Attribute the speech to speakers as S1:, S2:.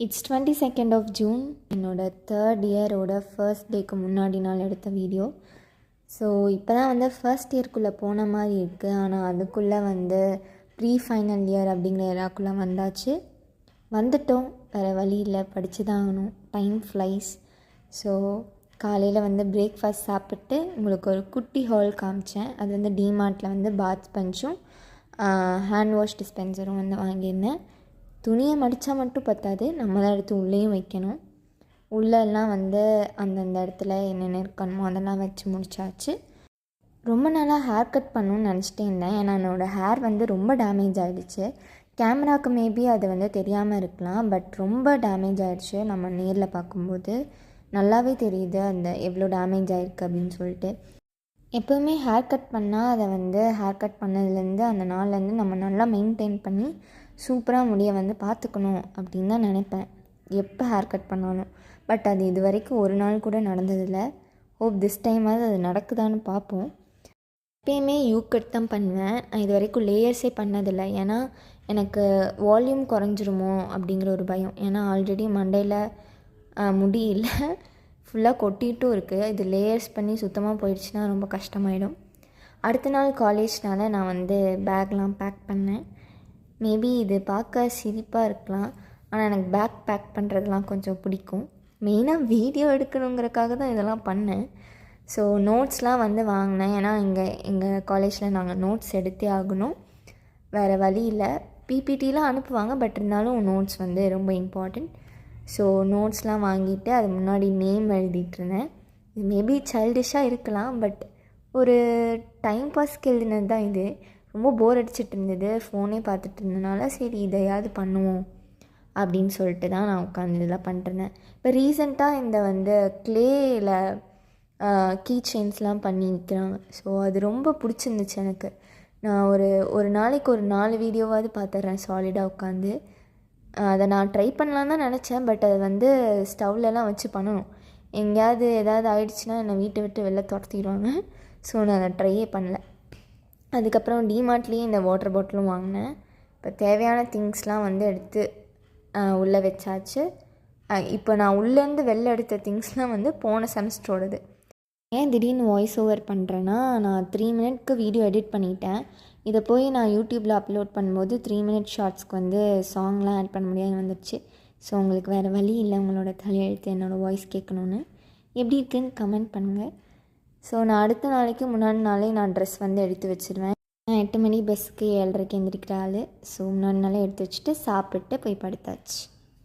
S1: It's 22nd of June. என்னோடய third இயரோட first டேக்கு முன்னாடி நாள் எடுத்த வீடியோ. ஸோ இப்போ தான் வந்து ஃபர்ஸ்ட் இயர்க்குள்ளே போன மாதிரி இருக்குது. ஆனால் அதுக்குள்ளே வந்து ப்ரீ ஃபைனல் இயர் அப்படிங்கிற ஏராக்குள்ளே வந்தாச்சு. வந்துட்டோம், வேறு வழி இல்லை, படித்து தான் ஆகணும். Time flies. ஸோ காலையில் வந்து பிரேக்ஃபாஸ்ட் சாப்பிட்டு உங்களுக்கு ஒரு குட்டி ஹால் காமிச்சேன். அது வந்து டிமார்ட்டில் வந்து பாத் பஞ்சும் ஹேண்ட் வாஷ் டிஸ்பென்சரும் வந்து வாங்கியிருந்தேன். துணியை மடித்தா மட்டும் பத்தாது, நம்ம தான் எடுத்து உள்ளேயும் வைக்கணும். உள்ளெல்லாம் வந்து அந்தந்த இடத்துல என்னென்ன இருக்கணுமோ அதெல்லாம் வச்சு முடிச்சாச்சு. ரொம்ப நாளாக ஹேர் கட் பண்ணணுன்னு நினச்சிட்டே இருந்தேன். ஏன்னா என்னோடய ஹேர் வந்து ரொம்ப டேமேஜ் ஆகிடுச்சு. கேமராவுக்கு மேபி அது வந்து தெரியாமல் இருக்கலாம், பட் ரொம்ப டேமேஜ் ஆகிடுச்சு. நம்ம நேரில் பார்க்கும்போது நல்லாவே தெரியுது அந்த எவ்வளோ டேமேஜ் ஆகிருக்கு அப்படின்னு சொல்லிட்டு. எப்போவுமே ஹேர் கட் பண்ணால் அதை வந்து ஹேர் கட் பண்ணதுலேருந்து அந்த நாள்லேருந்து நம்ம நல்லா மெயின்டைன் பண்ணி சூப்பராக முடியை வந்து பார்த்துக்கணும் அப்படின்னு தான் நினைப்பேன் எப்போ ஹேர் கட் பண்ணாலும். பட் அது இது வரைக்கும் ஒரு நாள் கூட நடந்ததில்லை. ஹோப் திஸ் டைமாவது அது நடக்குதான்னு பார்ப்போம். எப்பயுமே யூ கட் தான் பண்ணுவேன். நான் இது வரைக்கும் லேயர்ஸே பண்ணதில்லை. ஏன்னா எனக்கு வால்யூம் குறைஞ்சிருமோ அப்படிங்கிற ஒரு பயம். ஏன்னா ஆல்ரெடி மண்டையில் முடியல, ஃபுல்லாக கொட்டிட்டும் இருக்குது. இது லேயர்ஸ் பண்ணி சுத்தமாக போயிடுச்சுன்னா ரொம்ப கஷ்டமாயிடும். அடுத்த நாள் காலேஜ்னால் நான் வந்து பேக்லாம் பேக் பண்ணேன். மேபி இது பார்க்க சிரிப்பாக இருக்கலாம், ஆனால் எனக்கு பேக் பேக் பண்ணுறதுலாம் கொஞ்சம் பிடிக்கும். மெயினாக வீடியோ எடுக்கணுங்கிறக்காக தான் இதெல்லாம் பண்ணேன். ஸோ நோட்ஸ்லாம் வந்து வாங்கினேன். ஏன்னா எங்கள் காலேஜில் நாங்கள் நோட்ஸ் எடுத்தே ஆகணும், வேறு வழி இல்லை. பிபிடிலாம் அனுப்புவாங்க, பட் இருந்தாலும் நோட்ஸ் வந்து ரொம்ப இம்பார்ட்டண்ட். ஸோ நோட்ஸ்லாம் வாங்கிட்டு அது முன்னாடி நேம் எழுதிட்டுருந்தேன். இது மேபி சைல்டிஷாக இருக்கலாம், பட் ஒரு டைம் பாஸ்க்கு எழுதினது தான் இது. ரொம்ப போர் அடிச்சிட்டு இருந்தது, ஃபோனே பார்த்துட்டு இருந்தனால சரி இதையாவது பண்ணுவோம் அப்படின்னு சொல்லிட்டு தான் நான் உட்காந்து இதெல்லாம் பண்ணிட்டுருந்தேன். இப்போ ரீசெண்டாக இந்த வந்து க்ளேயில் கீ செயின்ஸ்லாம் பண்ணி விற்கிறாங்க. ஸோ அது ரொம்ப பிடிச்சிருந்துச்சு எனக்கு. நான் ஒரு நாளைக்கு ஒரு 4 வீடியோவாவது பார்த்துட்றேன் சாலிடாக உட்காந்து. அதை நான் ட்ரை பண்ணலான்னு தான் நினச்சேன், பட் அது வந்து ஸ்டவ்லலாம் வச்சு பண்ணணும். எங்கேயாவது ஏதாவது ஆயிடுச்சுன்னா என்னை வீட்டை விட்டு வெளில துரத்திடுவாங்க. ஸோ நான் அதை ட்ரையே பண்ணல. அதுக்கப்புறம் டிமார்ட்லேயே இந்த வாட்டர் பாட்டிலும் வாங்கினேன். இப்போ தேவையான திங்ஸ்லாம் வந்து எடுத்து உள்ளே வச்சாச்சு. இப்போ நான் உள்ளேருந்து வெளில எடுத்த திங்ஸ்லாம் வந்து போன செமஸ்டரோடது. ஏன் திடீர்னு வாய்ஸ் ஓவர் பண்ணுறேன்னா, நான் 3 மினிட்க்கு வீடியோ எடிட் பண்ணிட்டேன். இதை போய் நான் யூடியூப்பில் அப்லோட் பண்ணும்போது 3 மினிட் ஷார்ட்ஸ்க்கு வந்து சாங்லாம் ஆட் பண்ண முடியாது வந்துடுச்சு. ஸோ உங்களுக்கு வேறு வழி இல்லை, உங்களோட தலையெழுத்து என்னோடய வாய்ஸ் கேட்கணுன்னு. எப்படி இருக்குன்னு கமெண்ட் பண்ணுங்கள். ஸோ நான் அடுத்த நாளைக்கு முன்னாடி நாளே நான் ட்ரெஸ் வந்து எடுத்து வச்சுருவேன். நான் 8 மணி பஸ்ஸுக்கு 7:30க்கு எந்திரிக்கிற ஆள். ஸோ முன்னாடி நாளே எடுத்து வச்சுட்டு சாப்பிட்டு போய் படுத்தாச்சு.